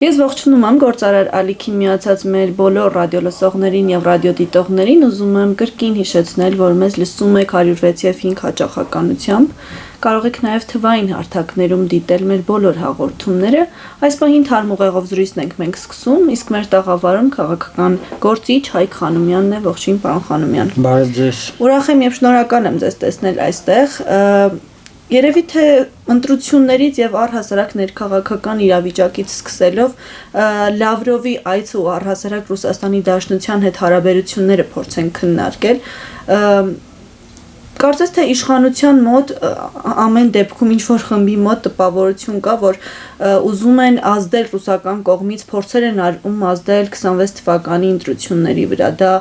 Ես ողջունում եմ գործարար ալիքին միացած մեր բոլոր ռադիոլսողներին եւ ռադիոդիտողներին, ուզում եմ կրկին հիշեցնել, որ մեզ լսում եք 106 եւ 5 հաճախականությամբ, կարող եք նաեւ թվային հարթակներում դիտել մեր բոլոր հաղորդումները, այս պահին թարմ ուղեղով զրույցն ենք մենք սկսում, իսկ մեր տաղավարում քաղաքական գործիչ Հայկ Խանոմյանն է, ողջույն պարոն Խանոմյան։ Բարև ձեզ։ Ուրախ եմ եւ շնորհակալ եմ ձեզ տեսնել այստեղ։ Երևի թե ընտրություններից եւ առհասարակ ներքաղաքական իրավիճակից սկսելով Լավրովի այցը ու առհասարակ Ռուսաստանի Դաշնության հետ հարաբերությունները փորձենք քննարկել, կարծես թե իշխանության մոտ ամեն դեպքում ինչ որ խմբի մոտ տպավորություն կա, որ ուզում են ազդել ռուսական կողմից, փորձեր են արում ազդել 26 թվականի ընտրությունների վրա։ Դա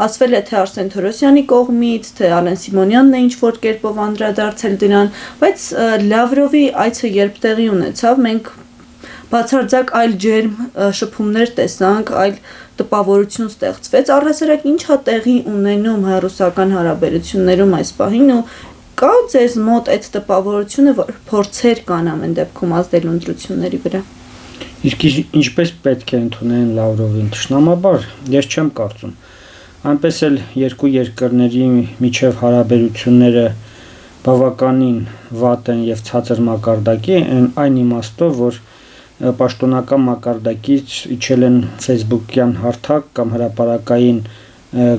ասվել է թե Արսեն Թորոսյանի կողմից, թե Ալեն Սիմոնյանն է ինչ որ կերպով անդրադարձել դրան, բայց Լավրովի այցը երբ տեղի ունեցավ, մենք բացարձակ այլ ջերմ շփումներ տեսանք, այլ տպավորություն ստեղծվեց, առհասարակ ինչա տեղի ունենում հայ-ռուսական հարաբերություններում այս պահին ու կա ձեզ մոտ այդ տպավորությունը, որ փորձեր կան ամեն դեպքում ազդել ընտրությունների վրա։ Իսկ ինչպես պետք է ընդունեն Լավրովին ճշնամաբար, ես չեմ կարծում։ Այնպես էլ երկու երկրների միջև հարաբերությունները բավականին վատ են եւ ցածր մակարդակի, այն իմաստով, որ պաշտոնական մակարդակից իջել են Facebook-յան հարթակ կամ հրապարակային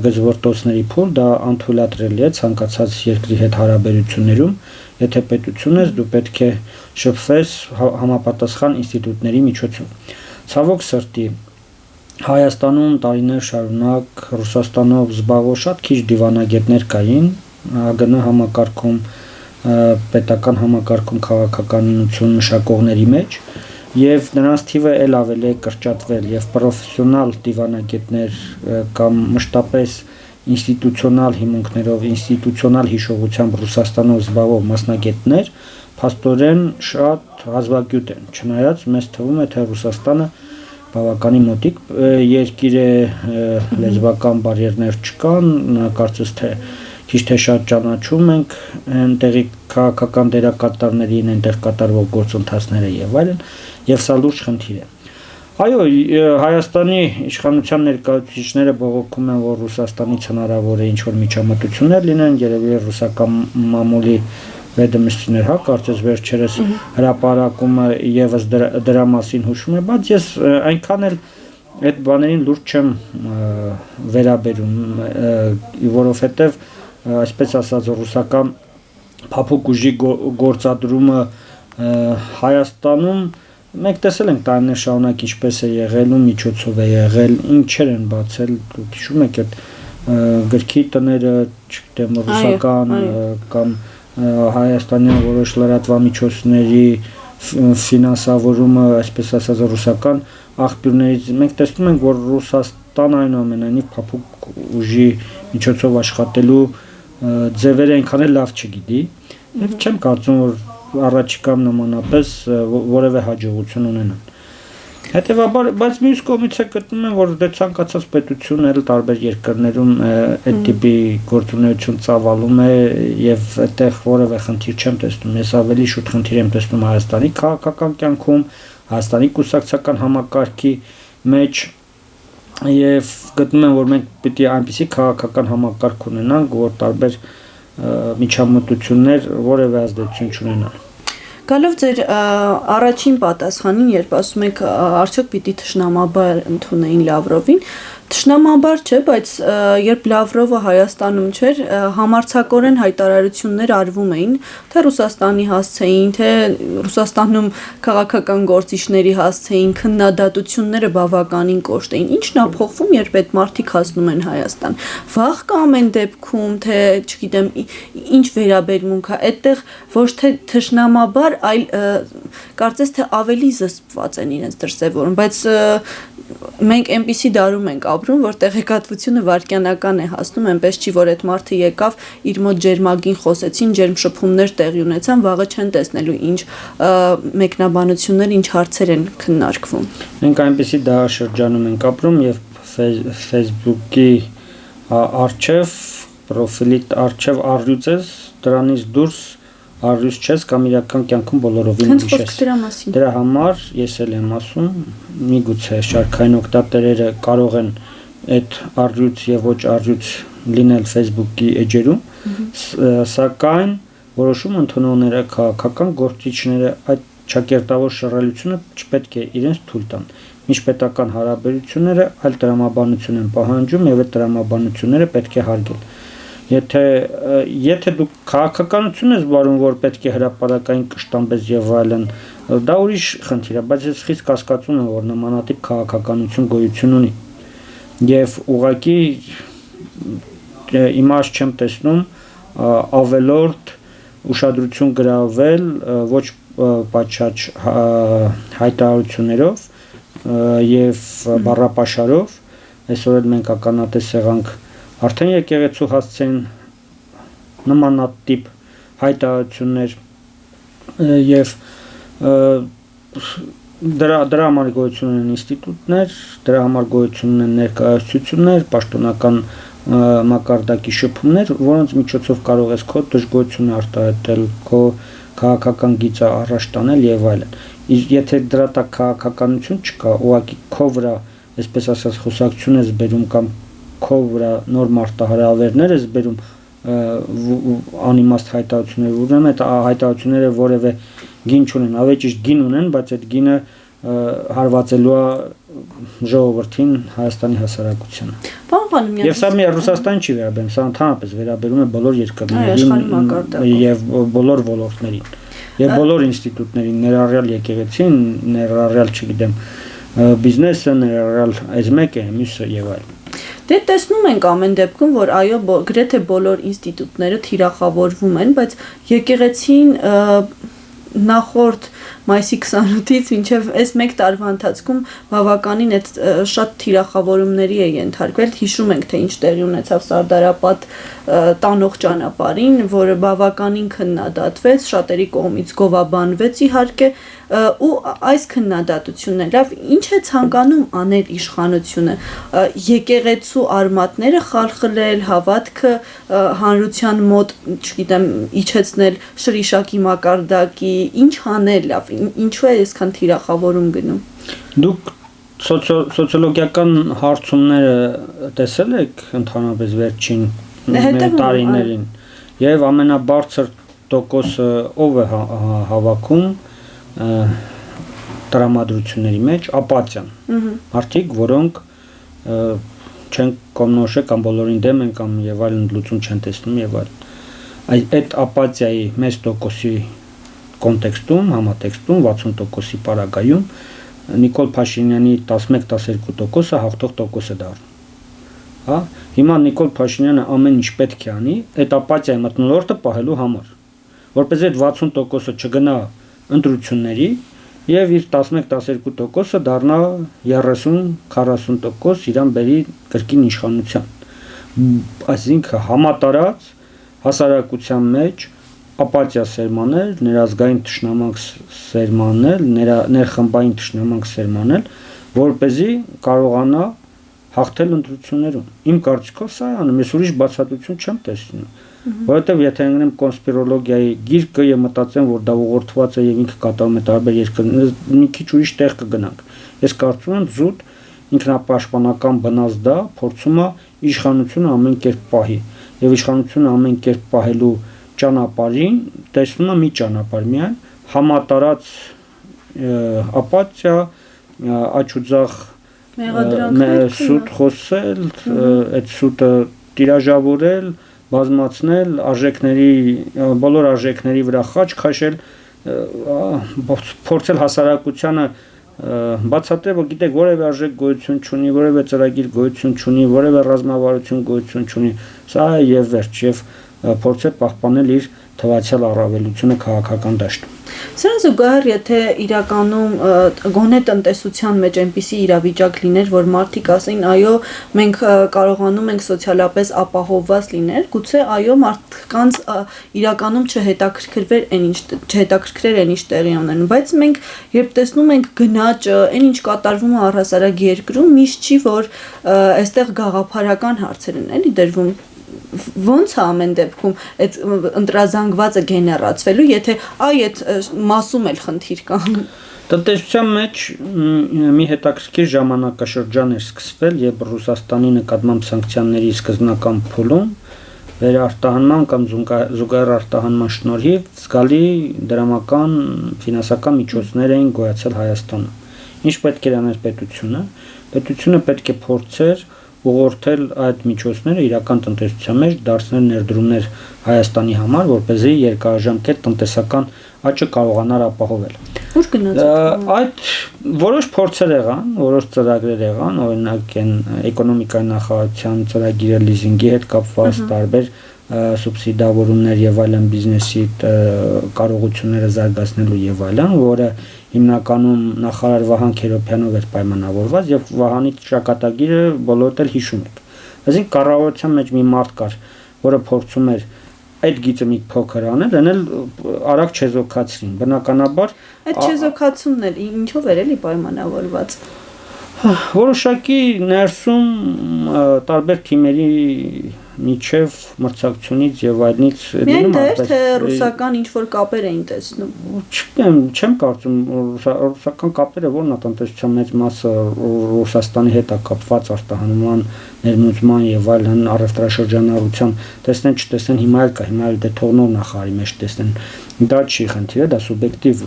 գծվորտոցների փուլ, դա անթույլատրելի է ցանկացած երկրի հետ հարաբերություններում, եթե պետություն ես, դու պետք է շփվես համապատասխան ինստիտուտների միջոցով։ Ցավոք սրտի, Հայաստանում տարիներ շարունակ Ռուսաստանով զբաղվող շատ քիչ դիվանագետներ կային, ԱԳՆ համակարգում, պետական համակարգում քաղաքականություն մշակողների մեջ, եւ նրանց թիվը ել ավելի է կրճատվել եւ պրոֆեսիոնալ դիվանագետներ կամ մշտապես ինստիտուցիոնալ հիմունքներով, ինստիտուցիոնալ հիշողությամբ Ռուսաստանով զբաղվող մասնագետներ փաստորեն շատ հազվագյուտ են, չնայած մեզ թվում է, թե Ռուսաստանը բավականին մոտիկ երկիր է, լեզվական բարիերներ չկան, կարծես թե քիչ թե շատ ճանաչում ենք այնտեղի քաղաքական դերակատարներին, այնտեղ կատարվող գործընթացները եւ այլն, եւ սա լուրջ խնդիր է։ Այո, Հայաստանի իշխանության ներկայացուցիչները բողոքում են, որ Ռուսաստանից հնարավոր է ինչ-որ միջամտություններ լինեն, երևի ռուսական մամուլի Վերդմիստրներ, հա, կարծես վերջերս հրապարակումը եւս դրա մասին հուշում է, բայց ես այնքան էլ այդ բաներին լուրջ չեմ վերաբերում, որովհետեւ այսպես ասած ռուսական փափուկ ուժի գործադրումը Հայաստանում մենք տեսել ենք տարիներ շարունակ ինչպես է եղել ու միջոցով է եղել, ինչեր են բացել, հիշում եք այդ գրքի տները, չգիտեմ, ռուսական կամ հայաստանյան որոշ լրատվամիջոցների ֆինանսավորումը, այսպես ասած ռուսական աղբյուրներից, մենք տեսնում ենք, որ Ռուսաստանը այնուամենայնիվ փափուկ ուժի միջոցով աշխատելու ձևերը այնքան էլ լավ չգիտի, եւ չեմ կարծում, որ առաջիկամ նմանապես որևէ հաջողություն ունենան։ Հետևաբար, բայց մյուս կողմից է գտնում եմ, որ դե ցանկացած պետություն էլ տարբեր երկրներում այդ տիպի գործունեություն ծավալում է եւ այդտեղ որևէ խնդիր չեմ տեսնում։ Ես ավելի շուտ խնդիր եմ տեսնում Հայաստանի քաղաքական կյանքում, Հայաստանի կուսակցական համակարգի մեջ եւ գտնում եմ, որ մենք պիտի այնպիսի քաղաքական համակարգ ունենանք, որ տարբեր միջամտություններ որևէ ազդեցություն չունենան։ Գալով ձեր առաջին պատասխանին, երբ ասում եք արդյոք պիտի թշնամաբար ընդունեին Լավրովին, թշնամաբար չէ, բայց երբ Լավրովը Հայաստանում չէր, համարձակորեն հայտարարություններ արվում էին, թե Ռուսաստանի հասցեին, թե Ռուսաստանում քաղաքական գործիչների հասցեին, քննադատությունները բավականին կոշտ էին։ Ինչն է փոխվում, երբ այդ մարդիկ հասնում են Հայաստան։ Վաղ կա ամեն դեպքում, թե, չգիտեմ, ինչ վերաբերմունք է, այդտեղ ոչ թե թշնամաբար, այլ կարծես թե ավելի զսպված են իրենց դրսևորում, բայց մենք այնպիսի դարում ենք ապրում, որ տեղեկատվությունը վայրկյանական է հասնում, այնպես չի, որ այդ մարդը եկավ, իր մոտ ջերմագին խոսեցին, ջերմ շփումներ տեղի ունեցան, վաղը չեն տեսնելու ինչ մեկնաբանություններ, ինչ հարցեր են քննարկվում։ Մենք այնպիսի դարաշրջանում ենք ապրում եւ Facebook-ի արչեւ, պրոֆիլի արչեւ առյուծես, դրանից դուրս առյուծ չես կամ իրական կյանքում բոլորովին ուրիշ ես։ Դրա համար ես էլ եմ ասում, միգուցե շարքային օգտատերերը կարող են այդ առյուծ եւ ոչ առյուծ լինել Facebook-ի էջերում, սակայն որոշում ընդունողները, քաղաքական գործիչները այդ ճակերտավոր շռայլությունը չպետք է իրենց թույլ տան։ Միջպետական հարաբերությունները այլ տրամաբանություն են պահանջում եւ այդ տրամաբանությունները պետք է հարգել։ Եթե դուք քաղաքականություն ես վարում, որ պետք է հրապարակային կշտամբես եւ այլն, դա ուրիշ խնդիր է, բայց ես խիստ կասկածում եմ, որ նմանատիպ քաղաքականություն գոյություն ունի։ Եվ ուղղակի իմաստ չեմ տեսնում ավելորդ ուշադրություն գրավել ոչ պատշաճ հայտարարություններով եւ բառապաշարով, այսօր էլ մենք ականատես եղանք արդեն եկեղեցու հասցեն նմանատիպ հայտարարություններ եւ դրա համար գոյություն ունեն ինստիտուտներ, դրա համար գոյություն ունեն ներկայացություններ, պաշտոնական մակարդակի շփումներ, որոնց միջոցով կարող ես քո դժգոհությունը արտահայտել, քո քաղաքական գիծը առաջ տանել եւ այլն։ Եթե դրա տակ քաղաքականություն չկա, ուղղակի քո վրա, այսպես ասած, խոսակցություն ես բերում կամ քո վրա նոր մարտահրավերներ ես բերում անիմաստ հայտարարություններ, ուրեմն այդ հայտարարությունները որևէ գին չունեն, ավելի ճիշտ գին ունեն, բայց այդ գինը հարվածելու է ժողովրդին, Հայաստանի հասարակությանը։ Եվ սա մի Ռուսաստան չի վերաբերում, սա ընդհանրապես վերաբերում է բոլոր երկրներին եւ բոլոր ոլորտներին եւ բոլոր ինստիտուտներին, ներառյալ եկեղեցին, ներառյալ, չգիտեմ, բիզնեսը, ներառյալ այս մեկը, մյուսը եւ այլն։ Դե տեսնում ենք ամեն դեպքում, որ այո, գրեթե բոլոր ինստիտուտները թիրախավորվում են, բայց եկեղեցին նախորդ մայիսի 28-ից մինչև այս մեկ տարվա ընթացքում բավականին այդ շատ թիրախավորումների է ենթարկվել։ Հիշում ենք, թե ինչ տեղի ունեցավ Սարդարապատ տանող ճանապարհին, որը բավականին քննադատվեց, շատերի կողմից գովաբանվեց իհարկե, ու այս քննադատությունն է լավ, ինչ է ցանկանում անել իշխանությունը, եկեղեցու արմատները խալխլել, հավատքը հանրության մոտ, չգիտեմ, իջեցնել շրիշակի մակարդակի, ինչ անել լավ, ինչու է այսքան թիրախավորում գնում։ Դուք սոցիոլոգիական հարցումները տեսել եք ընդհանրապես վերջին տարիներին եւ ամենաբարձր տոկոսը ով է հավաքում տրամադրությունների մեջ ապաթիան։ Մարդիկ, որոնք չեն կողմնորոշել կամ բոլորին դեմ են կամ եւ այլն լուծում չեն տեսնում եւ այլն։ Այդ ապաթիայի մեծ տոկոսի կոնտեքստում, համատեքստում 60%-ի պարագայում Նիկոլ Փաշինյանի 11-12%-ը հաղթող տոկոս է դառնում։ Հա, հիմա Նիկոլ Փաշինյանը ամեն ինչ պետք է անի այդ ապաթիայի մթնոլորտը պահելու համար, որպես այդ 60%-ը չգնա ընտրությունների եւ իր 11-12%-ը դառնա 30-40% իրան բերի կրկին իշխանության։ Այսինքն համատարած հասարակության մեջ ապաթիա սերմանել, ներազգային թշնամանք սերմանել, ներխմբային թշնամանք սերմանել, որպեսզի կարողանա հաղթել ընտրություններում։ Իմ կարծիքով սա է անում, ես ուրիշ բացատրություն չեմ տեսնում, որովհետև եթե ընկնեմ կոնսպիրոլոգիայի գիրկը եւ մտածեմ, որ դա ուղղորդված է եւ ինքը կատարում է տարբեր երկրներում, մի քիչ ուրիշ տեղ կգնանք։ Ես կարծում եմ զուտ ինքնապաշտպանական բնած դա փորձում է իշխանությունը ամեն կերպ պահի եւ իշխանությունը ամեն կերպ պահելու ճանապարհին տեսնում եմ մի ճանապարհ միայն համատարած ապաթիա, աչուձախ սուտ խոսել, այդ սուտը տիրաժավորել, բազմացնել, բոլոր արժեքների վրա խաչ քաշել, փորձել հասարակությանը բացատրել, որ գիտեք, որևէ արժեք գոյություն չունի, որևէ ծրագիր գոյություն չունի, որևէ ռազմավարություն գոյություն չունի, սա է եւ վերջ, եւ փորձել պահպանել իր թվացial առավելությունը քաղաքական դաշտում։ Սրան զուգահեռ, եթե իրականում գոնե տնտեսության մեջ այնպիսի իրավիճակ լիներ, որ մարդիկ ասեին, այո, մենք կարողանում ենք սոցիալապես ապահովված լինել, գուցե այո, մարդկանց իրականում չհետաքրքրեր այն ինչ տեղի ունենում, բայց մենք երբ տեսնում ենք գնաճը, այն ինչ կատարվում է առհասարակ երկրում, միշտ չի, որ այստեղ գաղափարական հարցեր են էլի դրվում։ ոնց է ամեն դեպքում այդ ընտրազանգվածը գեներացվելու, եթե այդ մասում էլ խնդիր կա։ Տնտեսության մեջ մի հետաքրքիր ժամանակաշրջան էր սկսվել, երբ Ռուսաստանի նկատմամբ սանկցիաների սկզբնական փուլում վերարտահանման կամ զուգահեռ արտահանման շնորհիվ զգալի դրամական ֆինանսական միջոցներ էին գոյացել Հայաստանում։ Ինչ պետք էր անել պետությունը։ Պետությունը պետք է փորձեր ուղղորդել այդ միջոցները իրական տնտեսության մեջ, դարձնել ներդրումներ Հայաստանի համար, որպեսզի երկարաժամկետ տնտեսական աճը կարողանար ապահովել։ Ուր գնաց այդ որոշ փորձեր եղան, որոշ ծրագրեր եղան, օրինակ են էկոնոմիկայի նախարարության ծրագիրը լիզինգի հետ կապված, տարբեր սուբսիդավորումներ եւ այլն բիզնեսի կարողությունները զարգացնելու եւ այլն, որը հիմնականում նախարար Վահան Քերոբյանով էր պայմանավորված եւ Վահանի ճակատագիրը բոլորդ էլ հիշում եք։ Այսինքն կառավարության մեջ մի մարդ կար, որը փորձում էր այդ գիծը մի փոքր անել, դնել արագ չեզոքացրին։ Բնականաբար այդ չեզոքացումն էլ ինչով էր էլի պայմանավորված։ Որոշակի ներսում տարբեր թիմերի միջև մրցակցությունից եւ այլնից դնում էր թե ռուսական ինչ որ կապեր էին տեսնում։ Չեմ կարծում ռուսական կապերը որն է տնտեսության մեծ մասը Ռուսաստանի հետ է կապված արտահանման ներմուծման եւ այլն առևտրաշրջանառության տեսնեն չտեսնեն հիմա էլ կա հիմա էլ դե թողնող նախարարի մեջ տեսնեն դա չի խնդիրը դա սուբյեկտիվ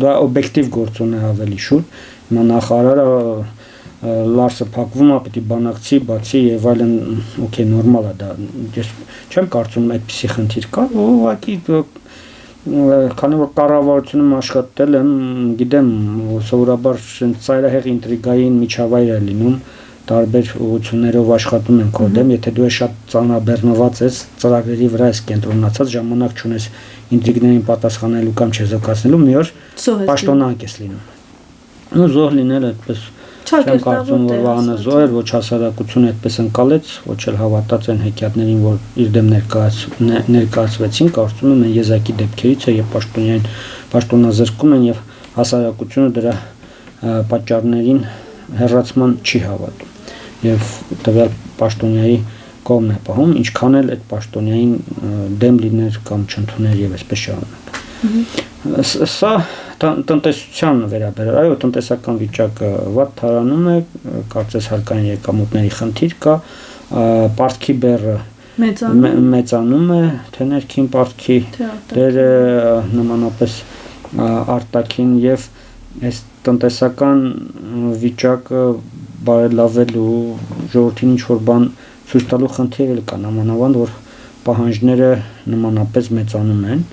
դա օբյեկտիվ գործոն է ավելի շուտ հիմա նախարարը լարսը փակվում է պետք է բանակցի բացի եւ այլն օքեյ նորմալ է դա ես չեմ կարծում այդպիսի խնդիր կա ուղղակի քանի որ կառավարությունում աշխատել եմ գիտեմ սովորաբար ծայրահեղ ինտրիգային միջավայր է լինում տարբեր ուղղություններով աշխատում են քո դեմ եթե դու շատ ծանրաբեռնված ես ծրագրերի վրա ես կենտրոնացած ժամանակ չունես ինտրիգներին պատասխանելու կամ չեզոքացնելու մի օր պաշտոնանկ ես լինում ու զոհ լինել այդպես չեմ կարծում որ Վահանը զոհ էր ոչ հասարակությունը այդպես ընկալեց ոչ էլ հավատաց են հեքիաթներին որ իր դեմ ներկայացվեցին կարծում եմ եզակի դեպքերից է եւ պաշտոնազրկում են եւ հասարակությունը դրա պատճառներին հեռացման չի հավատում եւ տվյալ պաշտոնյայի կողմն է պահում ինչքան էլ այդ պաշտոնյային դեմ լիներ կամ չընդուներ եւ այսպես շարունակ սա տնտեսության վերաբերյալ այո տնտեսական վիճակը վատ թարանում է կարծես հարկային եկամուտների խնդիր կա պարտքի բեռը մեծանում է թե ներքին պարտքի դերը նմանապես արտաքին եւ այս տնտեսական վիճակը բարելավելու ժողովրդին ինչ որ բան ցույց տալու խնդիր կա նամանավանդ որ պահանջները նմանապես մեծանում են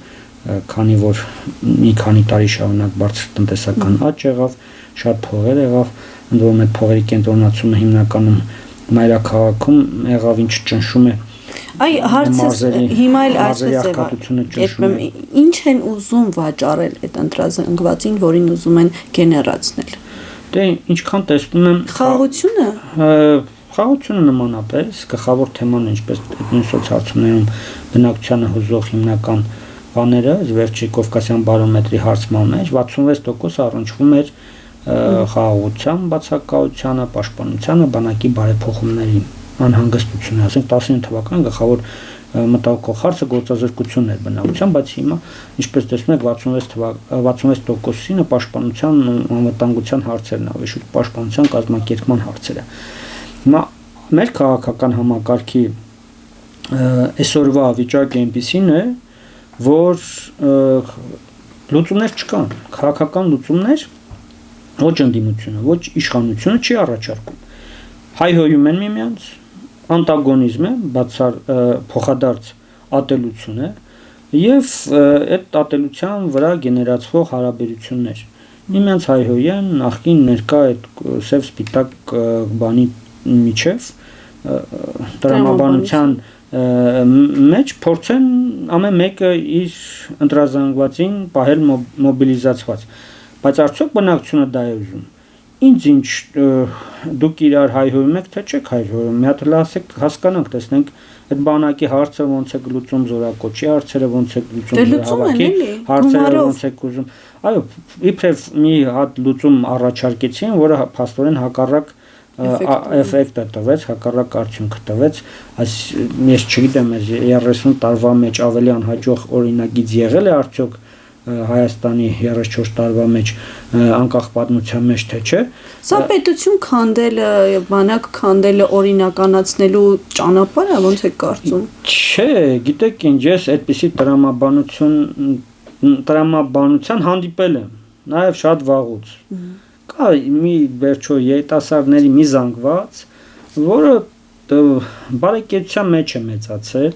քանի որ մի քանի տարի շարունակ բարձր տնտեսական աճ եղավ, շատ փողեր եղավ, ընդ որում այդ փողերի կենտրոնացումը հիմնականում մայրաքաղաքում եղավ, ինչ ճնշում է Այ հարցը հիմա էլ այսպես է ինչ են ուզում վաճառել այդ ընտրազանգվածին, որին ուզում են գեներացնել։ Դե ինչքան տեսնում եմ խաղաղությունը նմանապես գլխավոր թեման ինչպես նույն սոցհարցումներում բնակչությանը հուզող հիմնական բաները վերջի Կովկասյան բարոմետրի հարցման մեջ 66% առնչվում էր խաղաղության բացակայությանը, պաշտպանությանը, բանակի բարեփոխումներին, անհանգստությունը, ասենք 19 թվականին գլխավոր մտահոգող հարցը գործազրկությունն էր բնակության, բայց հիմա ինչպես տեսնում եք 66%-ը պաշտպանության անվտանգության հարցերն ավելի շուտ պաշտպանության կազմակերպման հարցերը։ Հիմա մեր քաղաքական համակարգի այսօրվա վիճակը այնպեսին է որ լուծումներ չկան, քաղաքական լուծումներ ոչ ընդդիմությունը, ոչ իշխանությունը չի առաջարկում։ Հայհոյում են միմյանց, անտագոնիզմ է, փոխադարձ ատելություն է եւ այդ ատելության վրա գեներացվող հարաբերություններ։ Միմյանց հայհոյեն նախքին ներկա այդ սև սպիտակ բանի միջև տրամաբանության մեջ փորձեն ամեն մեկը իր ընտրազանգվածին պահել մոբիլիզացված բայց արդյոք բնակչությունը դա է ուզում ինչ դուք իրար հայհոյում եք թե չեք հայհոյում մի հատ լասեք հասկանանք տեսնենք այդ բանակի հարցը ոնց է լուծում զորակոչի հարցերը ոնց է լուծում հավաքի հարցերը ոնց է ուզում այո իբրև մի հատ լուծում առաջարկեցին որը փաստորեն հակառակ էֆեկտը տվեց, հակառակ արդյունքը տվեց, ես չգիտեմ, 30 տարվա մեջ ավելի անհաջող օրինագիծ եղել է արդյոք Հայաստանի 34 տարվա մեջ անկախ պատմության մեջ թե չէ։ Սա պետություն քանդելը եւ բանակ քանդելը օրինականացնելու ճանապարհ է, ոնց է կարծում։ Չէ, գիտեք ինչ, ես այդպիսի տրամաբանության հանդիպել եմ, նաեւ շատ վաղուց։ Կա մի վերջո երիտասարդների մի զանգված, որը բարեկեցության մեջ է մեծացել,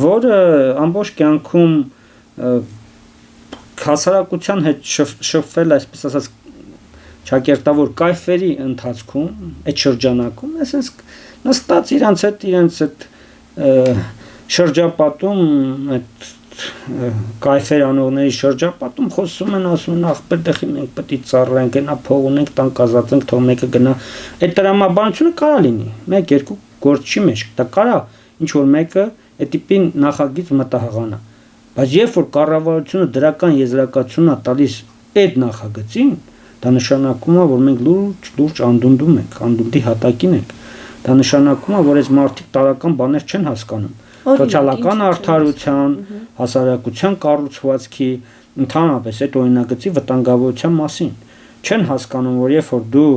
որը ամբողջ կյանքում հասարակության հետ շփվել, այսպես ասած, ճակերտավոր կայֆերի ընթացքում, այդ շրջանակում, այսպես նստած իրենց այդ շրջապատում, այդ կայֆեր անողների շրջապատում խոսում են, ասում են ախպեր դեպի մենք պետք է ծառայենք, գնա փող ունենք, տանք ազատենք, թող մեկը գնա։ Այդ տրամաբանությունը կարա լինի, 1-2 գործի մեջ, դա կարա ինչ որ մեկը այդ տիպին նախագիծ մտահղանա։ Բայց երբ որ կառավարությունը դրական եզրակացություն է տալիս այդ նախագծին, դա նշանակում է, որ մենք լուրջ անդունդում ենք, անդունդի հատակին ենք։ Դա նշանակում է, որ այս մարդիկ տարական բաներ չեն հասկանում։ Սոցիալական արդարության, հասարակության կառուցվածքի, ընդհանրապես այդ օրինագծի վտանգավորության մասին չեն հասկանում, որ երբ որ դու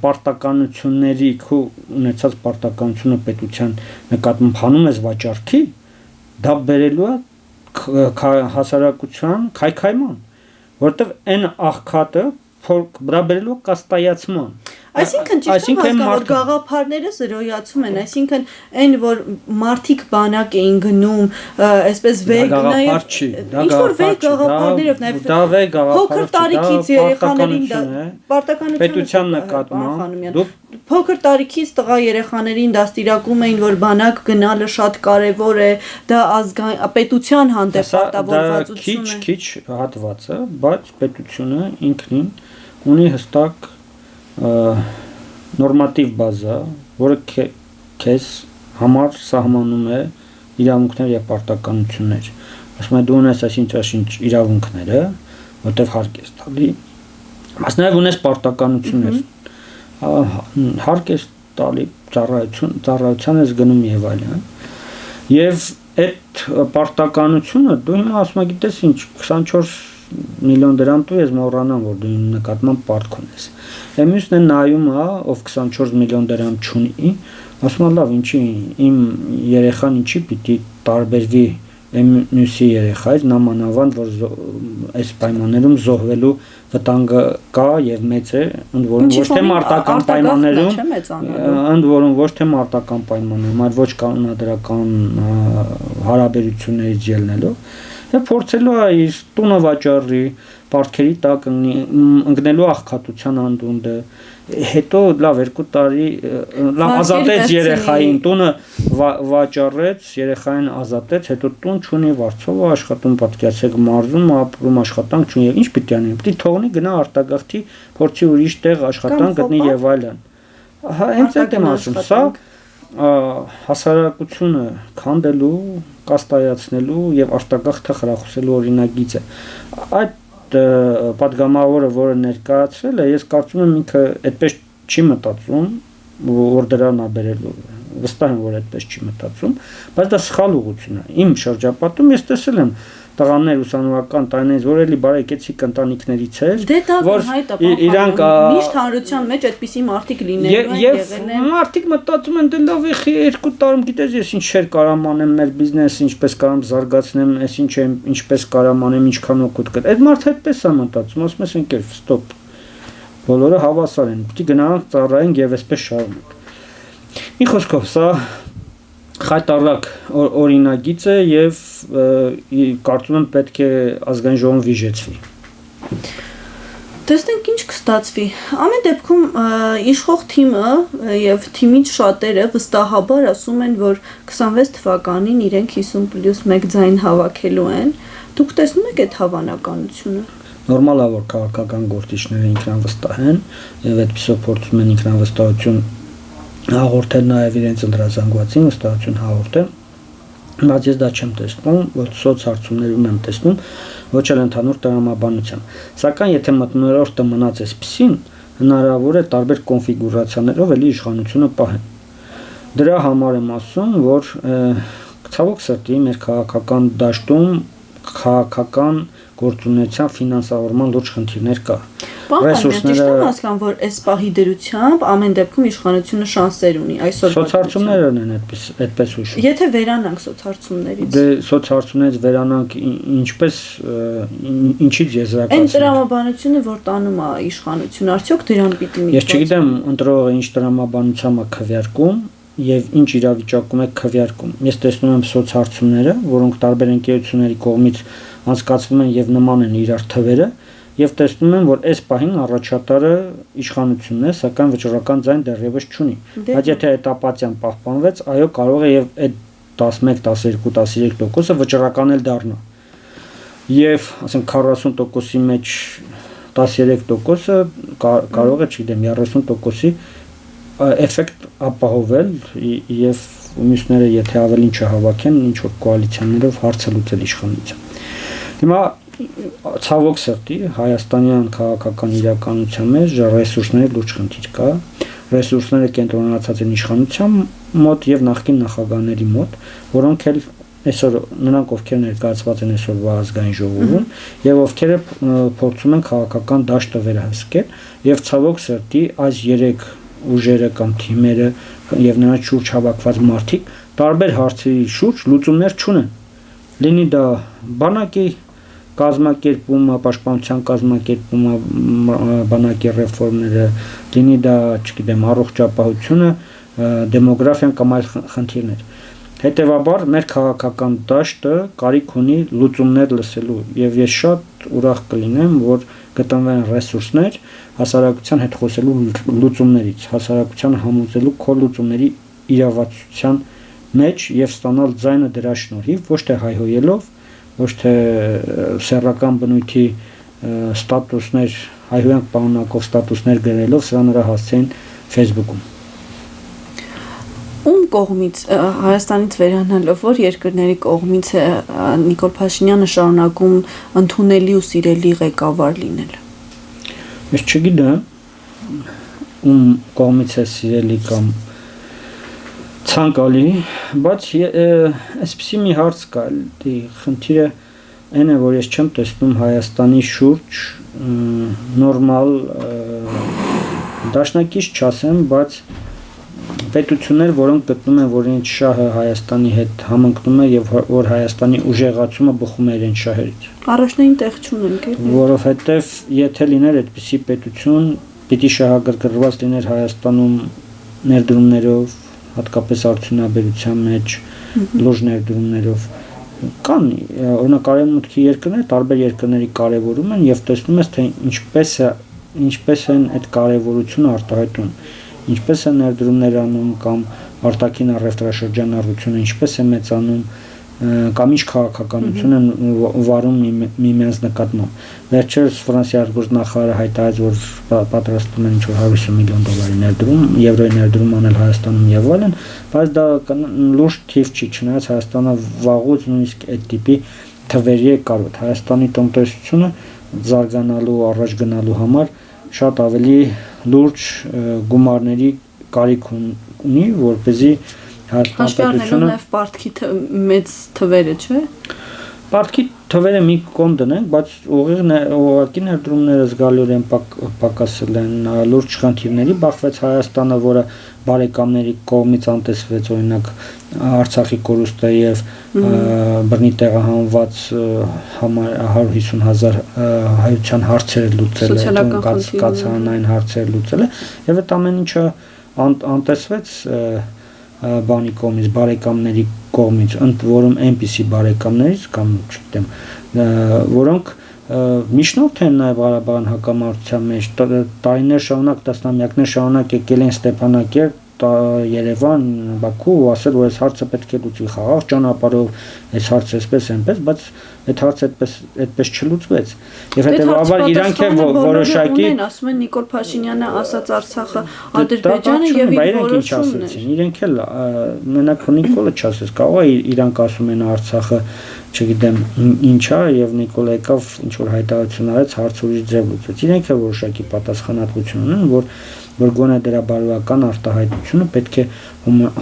պարտականությունների քո ունեցած պարտականությունը պետության նկատմամբ հանում ես վաճառքի, դա բերելու է հասարակության քայքայման, որտեղ այն աղքատը դա բերելու է կաստայացման։ Այսինքն ճիշտ եմ հասկանում, որ գաղափարները զրոյացում են, այսինքն այն որ մարդիկ բանակ էին գնում, այսպես վեգ նաև ինչ որ վեգ գաղափարներով նաև փոքր տարիքից երեխաներին պետության նկատմամբ փոքր տարիքից տղա երեխաներին դաստիարակում էին, որ բանակ գնալը շատ կարևոր է, դա պետության հանդեպ պարտավորվածություն է։ Քիչ հատված է, բայց պետությունը ինքնին ունի հստակ նորմատիվ բազա, որը քեզ համար սահմանում է իրավունքներ եւ պարտականություններ։ Ասում եմ դու ունես այսինչ իրավունքները, որտեղ հարկ ես տալի, բայց նաեւ ունես պարտականություններ։ Հարկ ես տալի ծառայության ես գնում եւ այլն։ Եվ այդ պարտականությունը դու հիմա ասում ես, գիտես ինչ, 24 միլիոն դրամ տու ես մոռանամ, որ դու նկատմամբ պարտք ունես։ Մյուսն է նայում, ով 24 միլիոն դրամ չունի, ասում է լավ, ինչի իմ երեխան ինչի պիտի տարբերվի մյուսի երեխայից, նամանավանդ որ այս պայմաններում զոհվելու վտանգը կա եւ մեծ է, ընդ որում ոչ թե մարտական պայմաններում, ընդ որում ոչ թե մարտական պայմաններում, այլ ոչ կանոնադրական հարաբերություններից ելնելով եւ փորձելու է իր տունը վաճառի, պարտքերի տակ ընկնելու աղքատության անդունդը, հետո լավ 2 տարի լավ ազատեց երեխային, տունը վաճառեց, երեխային ազատեց, հետո տուն չունի, վարձով աշխատում, պատկերացեք մարզում ապրում, աշխատանք չունի, ինչ պիտի անի, պիտի թողնի գնա արտագաղթի, փորձի ուրիշ տեղ աշխատանք գտնի եւ այլն։ Հենց այդ եմ ասում, սա հասարակությունը քանդելու, կաստայացնելու եւ արտագաղթը խրախուսելու օրինագիծ է։ Այդ պատգամավորը, որը ներկայացրել է, ես կարծում եմ ինքը այդպես չի մտածում, որ դրան է բերելու, վստահ եմ, որ այդպես չի մտածում, բայց դա սխալ ուղղություն է։ Իմ շրջապատում ես տեսել եմ տղաներ ուսանողական տարիներից, որ էլի բարեկեցիկ ընտանիքներից էր, որ իրանք միշտ հանրության մեջ այդպիսի մարդիկ լինելու են եղել են։ Մարդիկ մտածում են դե լավ է 2 տարում գիտես ես ինչ շեր կարամ անեմ մեր բիզնեսը, ինչպես կարամ զարգացնեմ, այս ինչ եմ, ինչպես կարամ անեմ, ինչքան օգուտ կա։ Այդ մարդը այդպես է մտածում, ասում ես ընկեր, ստոպ։ Բոլորը հավասար են, պիտի գնանք ծառայենք եւ այսպես շարունակ։ Մի խոսքով, սա խայտարակ օրինագիծ է եւ կարծում եմ պետք է ազգային ժողովը վիժեցվի։ Տեսնենք ինչ կստացվի։ Ամեն դեպքում իշխող թիմը եւ թիմից շատերը վստահաբար ասում են, որ 26 թվականին իրենք 50+1 ձայն հավաքելու են։ Դուք տեսնում եք այդ հավանականությունը։ Նորմալ է, որ քաղաքական գործիչները ինքնավստահ են եւ այդպեսով փորձում են ինքնավստահություն հաղորդել նաև իրենց ընդրազանգվածին, վստահություն հաղորդել, բայց ես դա չեմ տեսնում, ոչ սոցհարցումներում եմ տեսնում, ոչ էլ ընդհանուր տրամաբանությամբ։ Սակայն եթե մթնոլորտը մնաց այսպեսին, հնարավոր է տարբեր կոնֆիգուրացիաներով էլի իշխանությունը պահեն։ Դրա համար եմ ասում, որ ցավոք սրտի մեր քաղաքական դաշտում քաղաքական գործունեության ֆինանսավորման լուրջ խնդիրներ կա։ Ռեսուրսները հասկանում, որ այս պահի դրությամբ ամեն դեպքում իշխանությունը շանսեր ունի այսօր։ Սոցհարցումներն են այդպես հուշում։ Եթե վերանանք սոցհարցումներից։ Դե սոցհարցումներից վերանանք ինչպես ինչից եզրակացնենք։ Այն տրամաբանությունը, որ տանում է իշխանությունը, արդյոք դրան պիտի մի։ Ես չգիտեմ ընտրողը ինչ տրամաբանությամբ է քվեարկում եւ ինչ իրավիճակում է քվեարկում։ Ես տեսնում եմ սոցհարցումները, որոնք տարբեր ընկերությունների կողմից անցկացվում են եւ նման են իրար թվերը, եւ տեսնում եմ, որ այս պահին առաջատարը իշխանությունն է, սակայն վճռական ձայն դեռևս չունի։ Բայց եթե էտապացիան պահպանվեց, այո, կարող է եւ այդ 11, 12, 13%-ը վճռական էլ դառնա։ Եվ ասենք 40%-ի մեջ 13%-ը կարող է, չգիտեմ, 30%-ի էֆեկտ ապահովել եւ մյուսները եթե ավելին չհավաքեն, ինչ որ կոալիցիաներով հարցը լուծել իշխանության։ Հիմա ցավոք սրտի հայաստանյան քաղաքական իրականության մեջ ռեսուրսների լուրջ խնդիր կա։ Ռեսուրսները կենտրոնացած են իշխանության մոտ եւ նախկին նախագահների մոտ, որոնք էլ այսօր նրանք ովքեր ներկայացված են այսօրվա ազգային ժողովում եւ ովքեր փորձում են քաղաքական դաշտը վերահսկել եւ ցավոք սրտի այս 3 ուժերը կամ թիմերը եւ նրանց շուրջ հավաքված մարդիկ տարբեր հարցերի շուրջ լուծումներ չունեն։ Լինի դա բանակի կազմակերպումը, պաշտպանության կազմակերպումը, բանակի ռեֆորմները, լինի դա, չգիտեմ, առողջապահությունը, դեմոգրաֆիան կամ այլ խնդիրներ։ Հետևաբար մեր քաղաքական դաշտը կարիք ունի լուծումներ լսելու եւ ես շատ ուրախ կլինեմ, որ գտնվեն ռեսուրսներ հասարակության հետ խոսելու լուծումներից, հասարակության համոզելու քո լուծումների իրավացության մեջ եւ ստանալ ձայնը դրա շնորհիվ, ոչ թե հայհոյելով, ոչ թե սեռական բնույթի ստատուսներ, հայհոյանք պարունակող ստատուսներ գրելով սրա նրա հասցեին Facebook-ում։ Ում կողմից Հայաստանից վերանալով որ երկրների կողմից է Նիկոլ Փաշինյանը շարունակում ընդունելի ու սիրելի ղեկավար լինել։ Ես չգիտեմ ում կողմից է սիրելի կամ ցանկալի, բայց այսպեսի մի հարց կա, խնդիրը այն է, որ ես չեմ տեսնում Հայաստանի շուրջ նորմալ դաշնակից չասեմ, բայց պետություններ, որոնք գտնում են, որ իրենց շահը Հայաստանի հետ համընկնում է եւ որ Հայաստանի ուժեղացումը բխում է իրենց շահերից։ Առաջնային տեղ չունենք, էլի։ Որովհետեւ եթե լիներ այդպիսի պետություն, պիտի շահագրգռված լիներ Հայաստանում ներդրումներով, հատկապես արդյունաբերության մեջ, լուրջ ներդրումներով։ Կան օրինակ արևմուտքի երկրներ, տարբեր երկրների կարևորում են եւ տեսնում ես, թե ինչպես են այդ կարևորությունը արտահայտում։ Ինչպես են ներդրումներ անում կամ արտաքին առևտրաշրջանառությունը ինչպես է մեծանում կամ ինչ քաղաքականություն են վարում միմյանց նկատմամբ։ Վերջերս Ֆրանսիայի արտգործնախարարը հայտարարեց, որ պատրաստում են ինչ-որ $150 միլիոն ներդրում, եվրոյի ներդրում անել Հայաստանում եւ այլն, բայց դա լուրջ թիվ չի, չնայած Հայաստանը վաղուց նույնիսկ այդ տիպի թվերի է կարոտ։ Հայաստանի տնտեսությունը զարգանալու, առաջ գնալու համար շատ ավելի լուրջ գումարների կարիք ունի, որպեսզի Հայաստանը պարտքի մեծ թվերը, չէ՞։ Պարտքի թվերը մի կողմ դնենք, բայց ուղղակի ներդրումները զգալիորեն պակասել են, լուրջ խնդիրների բախվեց Հայաստանը, որը բարեկամների կողմից անտեսվեց, օրինակ Արցախի կորուստը եւ բռնի տեղահանված 150,000 հայության հարցերը լուծել է, կացանային հարցերը լուծել է եւ այդ ամեն ինչը անտեսվեց բանի կողմից, բարեկամների կողմից, ընդ որում այնպիսի բարեկամներից կամ չգիտեմ, որոնք միջնորդ են նաև Ղարաբաղյան հակամարտության մեջ, տարիներ շարունակ, տասնամյակներ շարունակ եկել են Ստեփանակերտ, Երևան, Բաքու ու ասել, որ այս հարցը պետք է լուծվի խաղաղ ճանապարհով, այս հարցը էսպես այնպես, բայց այդ հարցը այդպես չլուծվեց։ Եւ հետեւաբար իրանք են որոշակի ասում են Նիկոլ Փաշինյանը ասաց Արցախը Ադրբեջանը եւ իր որոշումն է։ Իրենք էլ մենակ Նիկոլը չասես, կարող է իրանք ասում են Արցախը, չգիտեմ, ինչա եւ Նիկոլը եկավ ինչ որ հայտարարություն արեց, հարցը ուրիշ ձև լուծեց։ Իրենք էլ որոշակի պատասխանատվություն ունեն, որ գոնե դրա բարոյական արտահայտությունը պետք է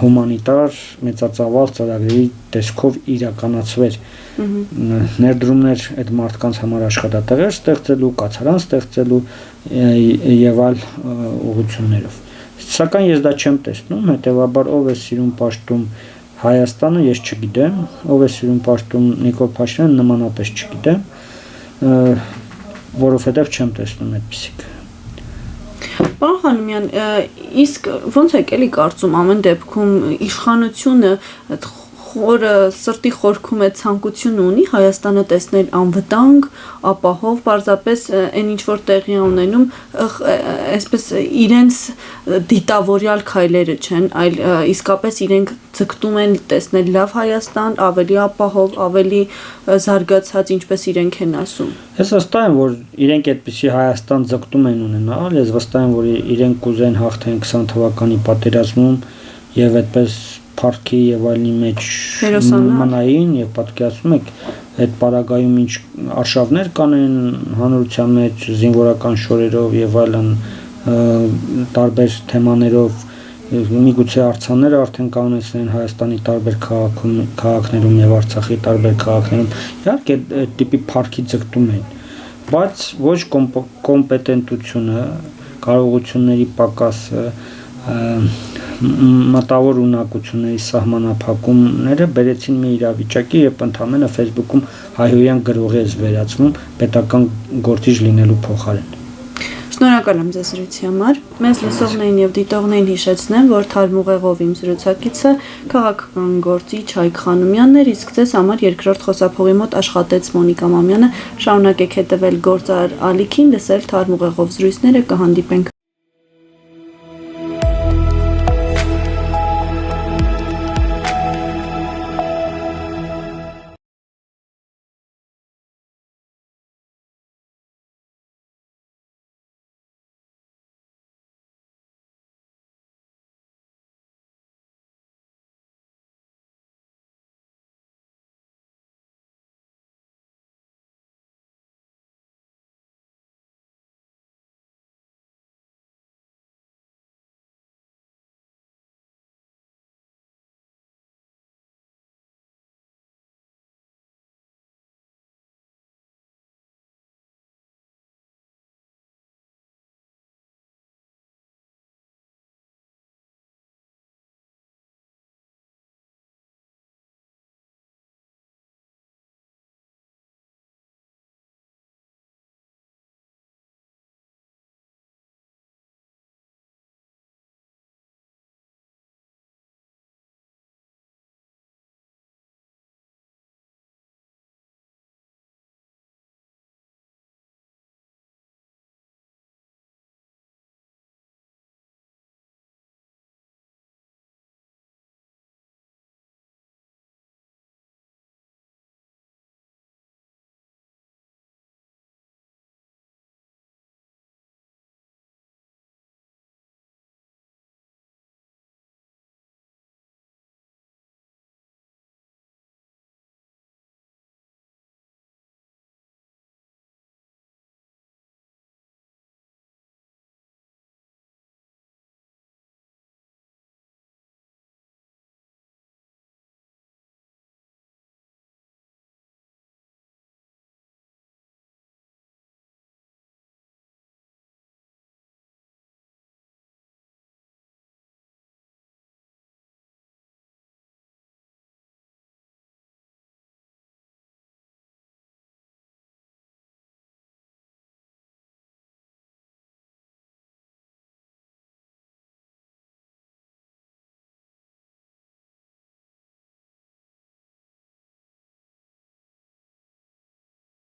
հումանիտար մեծածավալ ծրագրերի տեսքով իրականացվեր։ Ներդրումներ այդ մարդկանց համար աշխատատեղեր ստեղծելու, կացարան ստեղծելու եւ այլ ուղղություններով։ Սակայն ես դա չեմ տեսնում, հետեւաբար ով է սիրուն պաշտում Հայաստանը, ես չգիտեմ, ով է սիրուն պաշտում Նիկոլ Փաշինյանը, նմանապես չգիտեմ, որովհետեւ չեմ տեսնում այդպիսիք։ Պարոն Խանոմյան, իսկ ոնց եք էլի կարծում ամեն դեպքում իշխանությունը խորը սրտի խորքում է ցանկություն ունի Հայաստանը տեսնել անվտանգ, ապահով, պարզապես այն ինչ որ տեղի ունենում, այսպես իրենց դիտավորյալ քայլերը չեն, այլ իսկապես իրենք ձգտում են տեսնել լավ Հայաստան, ավելի ապահով, ավելի զարգացած, ինչպես իրենք են ասում։ Ես վստահ եմ, որ իրենք այդպիսի Հայաստան ձգտում են ունենալ, ես վստահ եմ, որ իրենք կուզեն հաղթեն 20 թվականի պատերազմում եւ այդպես Փարքի եւ այլնի մեջ մնային եւ պատկերացնում եք այդ պարագայում ինչ արշավներ կանեն հանրության մեջ զինվորական շորերով եւ այլն տարբեր թեմաներով միգուցե արձանները արդեն կանոնեցնեն Հայաստանի տարբեր քաղաքներում եւ Արցախի տարբեր քաղաքներում իհարկե այդ տիպի Փարքի ձգտում են բայց ոչ կոմպետենտությունը կարողությունների պակասը մտավոր ունակությունների սահմանափակումները բերեցին մի իրավիճակի, երբ ընդհանրապես Facebook-ում հայհոյան գրող ես վերածվում պետական գործիչ լինելու փոխարեն։ Շնորհակալ եմ ձեզ զրույցի համար։ Մեզ լսողներին եւ դիտողներին հիշեցնեմ, որ Թարմուղեղով իմ զրուցակիցը քաղաքական գործիչ Հայկ Խանոմյանն էր, իսկ ձեզ համար երկրորդ խոսափողի մոտ աշխատեց Մոնիկա Մամյանը։ Շարունակեք հետևել Գործար ալիքին, լսել Թարմուղեղով զրույցները, կհանդիպենք